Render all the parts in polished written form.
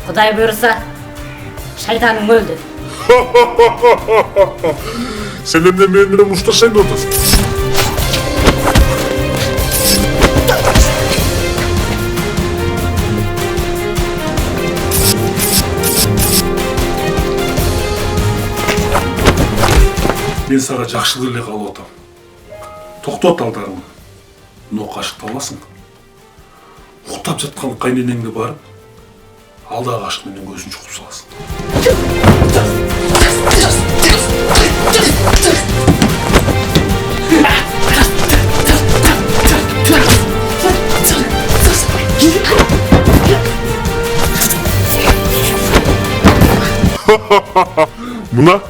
Құдай бұйырса, шайтаның өлді. Сен енді менен ұштасаң да отасың. Мен саға жақшылық эле калып атам. Токтот алдарыңды. Но кашыкты аласың. Уктап жаткан кайненеңге барып, алдагы кашык менен көзүн чукуп саласың. Мына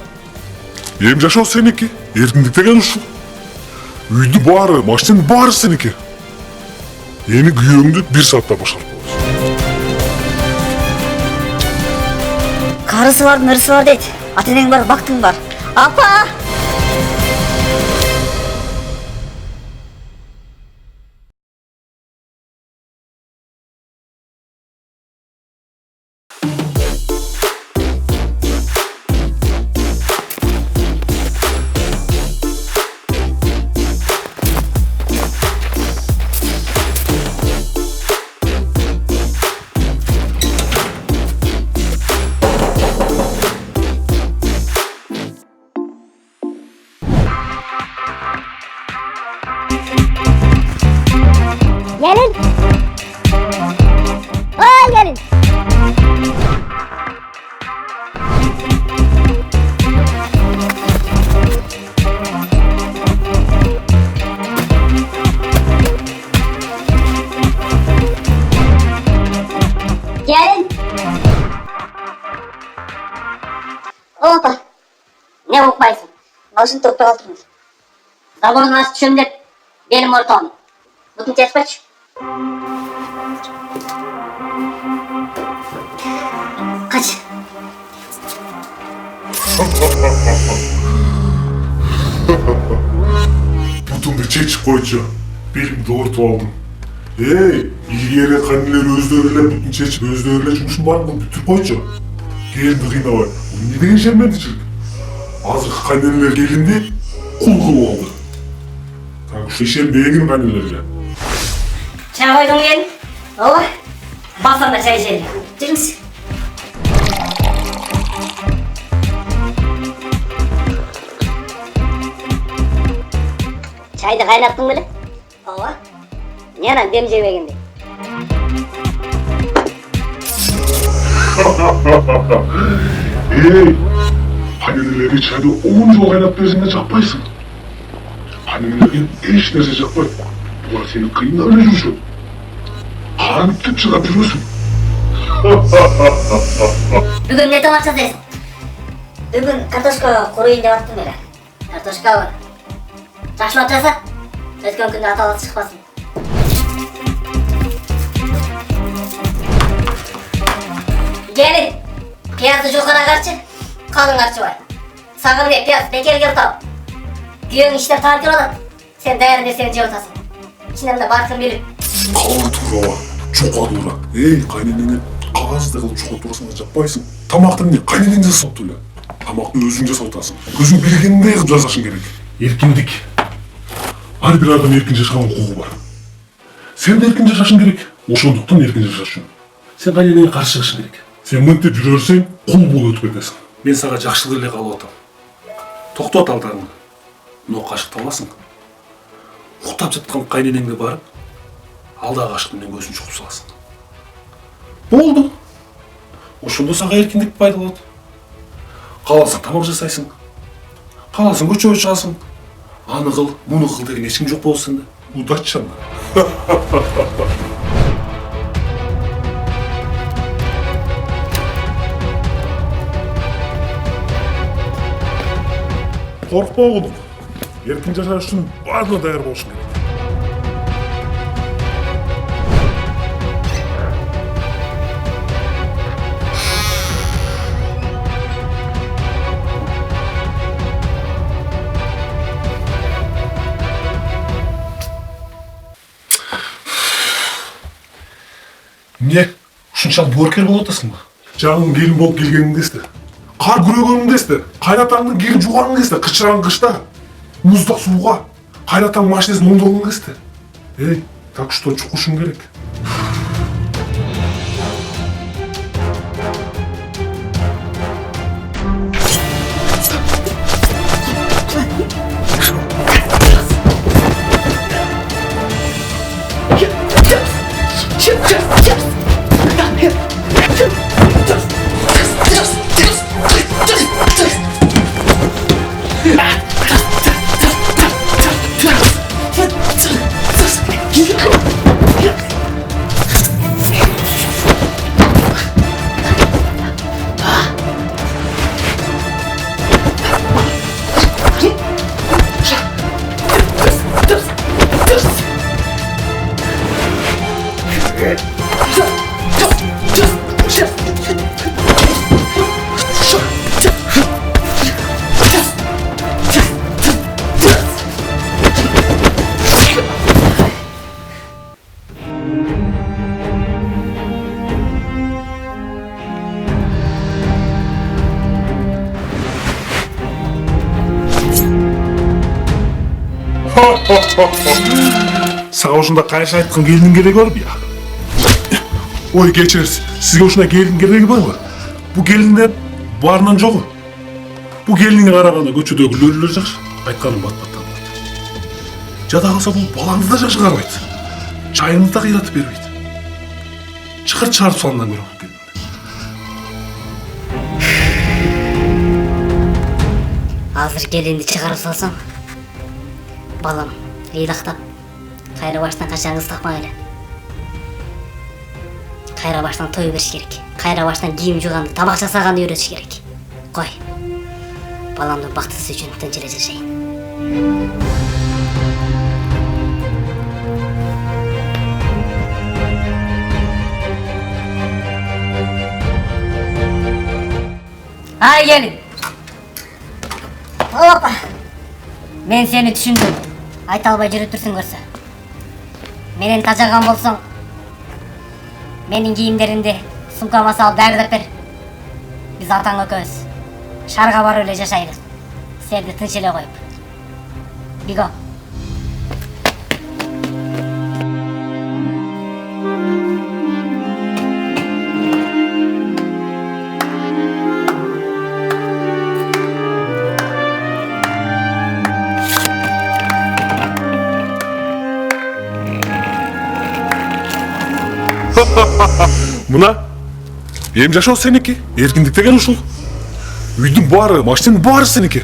эми жашоо сеники, эркиндик деген ушул. Үйдү баары, машинанын баары сеники. Эми күйөөңдү 1 саатта бошотуп коебуз. Карысы бар, нырысы бар дейт. Ата-энең бар, бактың бар. Апа! Gelin. Aa gelin. Gelin. Opa. Ne okuyorsun? Başını toprak altınız. Zamanı nasıl düşündün? Benim ortağım. Bugün kesmeç. Kaç. Бутумду чечип койчу. Белимди оорутуп алдым. Эй, илгери кайнелер өздөрү эле бутун чечип, өздөрү эле жумушун баарын кылып бүтүрүп койчу. Келинди кыйнабай. Эмне деген шермендичилик? Азыркы кайнелер келинди кул кылып алды. Так ушу ишенбегин кайнелерге. Çay koydum gelin. Ola. Basanda çay içelim. Durunuz. Çaydı kaynattın böyle. Ola. Ne lan dem jebegin de. Ey, kaynelerge çaydı 10 jol kaynap bersең жакпайсың. Kaynelerge эч нерсе жакпайт. Булар сени кыйнап эле жүрүшөт. Каранып деп чыгап жүрөсүң. Бүгін не тамақ жасайсың? Бүгін картошка қоруйын деп аттым эле. Картошка бар. Жакшылап жаса, өткөн күндө аталып чыкпасын. Gelin, piyazı jokana karşı, kalın karşı var. Sağır ve piyaz bekerge tutalım. Güyön işler tatil olan, sen dayan dersen cevap atasın. İçinden de barkın bilip. Калыр турава, чока тура. Эй, кайненеңе кагазды кылып чока турасың да жаппайсың. Тамакты эмне кайненең жасап эле. Тамакты өзүң жасап атасың. Өзүң билгендей кылып жасашың керек. Эркиндик. Ар бир адам эркин жашаганга укугу бар. Сен да эркин жашашың керек. Ошондуктан эркин жашаш үчүн сен кайненеңе каршы чыгышың керек. Сен мынтип жүрө берсең, кул болуп өтүп кетесиң. Мен сага жакшылык эле калып атам. Токтот алдарыңды. Но кашыкты аласың. Уктап жаткан кайненеңге барып, алдагы кашык менен көзүн чукуп саласың. Болду. Ошондо сага эркиндик пайда болот. Кааласаң тамак жасайсың. Кааласаң көчөгө чыгасың. Аны кыл, муну кыл деген эч ким жок болсун да. Удача. Коркпо кудум. Эркин жашаш үчүн баардыгына даяр болушуң керек. Эмне? Ушунчалык боорукер болуп атасыңбы? Canın gelin bolup kelгениңди эсте. Кар күрөгөнүңдү эсте. Кайратаңдын кирин жууганыңды эсте. Кычыран кышта. Муздак сууга. Кайратаң машинесин оңдогонуңду эсте. Так что чукушуң керек. Сага ушундай кайшы айткан келиндин кереги барбы я? Ой, кечиресиз. Сизге ушундай келиндин кереги барбы? Бул келиндер баарынан жогу. Бул келиниңе караганда көчөдөгү лөлөлөр жакшы. Айтканым бат-баттан болот. Жада калса бул балаңызды да жакшы карабайт. Чайыңызды да кыйратып бербейт. Чыкырт чыгарып салгандан көрө бул келинди. Азыр келинди чыгарып салсам, балам ыйлактап кайра баштан качаңыз такмак эле. Кайра баштан той бериш керек. Кайра баштан кийим жууганды, тамак жасаганды үйрөтүш керек. Кой. Баламдын бактысы үчүн тынч эле жашайын. Ай gelin. Hoppa. Men seni түшүндүм. Айта албай жүрүп турсуң көрсө. Менен тажаган болсоң, менин кийимдеримди сумкама салып даярдап бер. Биз атаң экөөбүз шаарга барып эле жашайлы. Сенди тынч эле коюп. Биго. Мына эми жашоо сеники, эркиндик деген ушул. Үйдүн баары, машинанын баары сеники.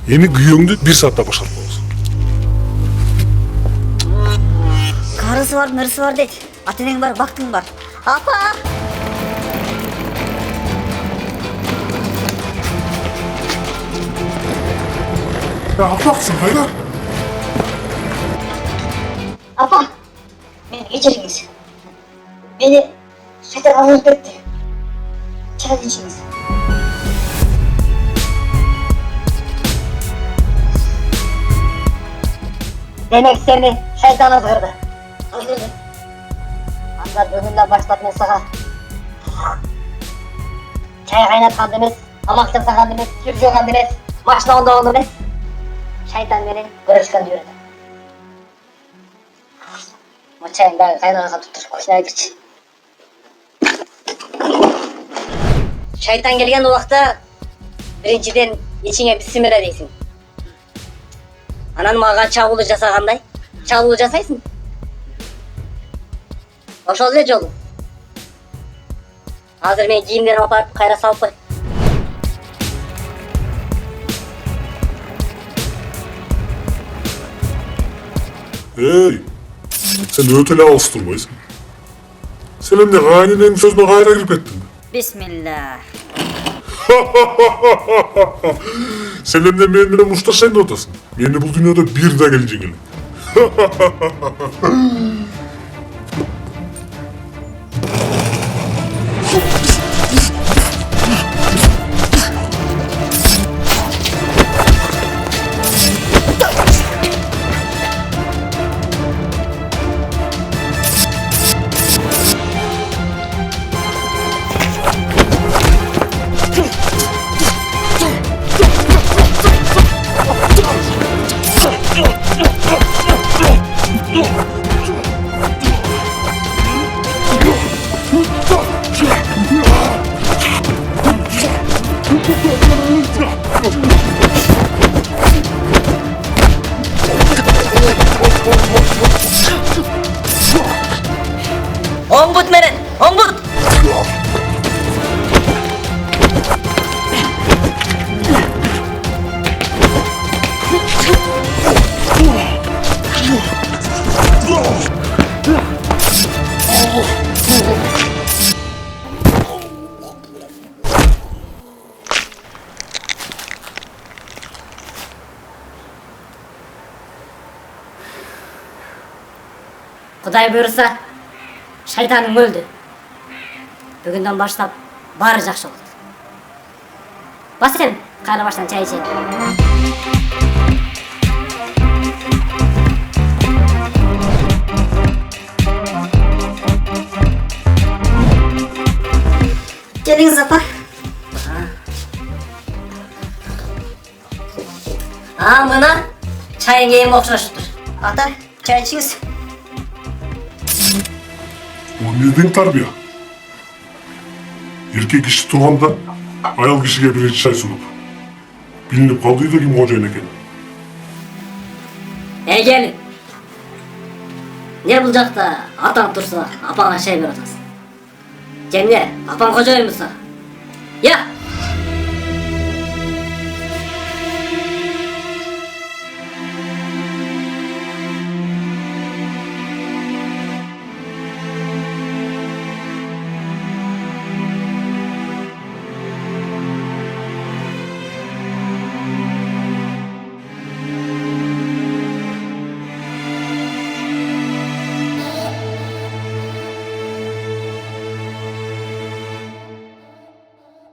Эми күйөөңдү 1 саатта бошотуп коебуз. Карысы бар, нырсы бар дейт. Ата-энең бар, бактың бар. Апа! Апаксың кайда? Апа! Meni geçiriniz. Beni şeytan alıp etti. Çay içiniz. Demek seni şeytan azgırdı. Azgırdı. Anda bugünden başlat men sağa. Çay kaynatkan demez, amak jasakan demez, süt jogan demez, maşina ondogon demez. Şeytan meni görüşken yürüdü. Çayın dağı kaynağa tutturup koşuna girçi. Şaytan gelgen uwakta birinciden içine bismillah deysin. Anan maga çabulu jasaganday, çabulu jasaysın. Oşol эле жолу. Азыр мен кийимдерими апарып кайра салып кой. Ey, sen öte ele alыс турбайсың. Sen emне кайненеңдин сөзүнө кайра кирип кеттиң. Bismillah. Sen emне мен менен мушташайын деп атасың. Мени бул дүйнөдө бир да келин жеңил. Kuday buyursa şeytanın öldü. Bugünden başlap bari жақсы oldu. Bas sen kayna baştan çay içelim. Geliniz apa. Mına çayın geyim okşaşıptır. Ata çay içiniz. O neden tarbiya? Erkek kişi turganda ayal kişiге birinci çay sunup. Bilinip kaldıydı kim hocayın eken. Ey gelin. Ne bulacak da atan tursa apana şey bir atasın. Cemile apan koca oymuş sana. Ya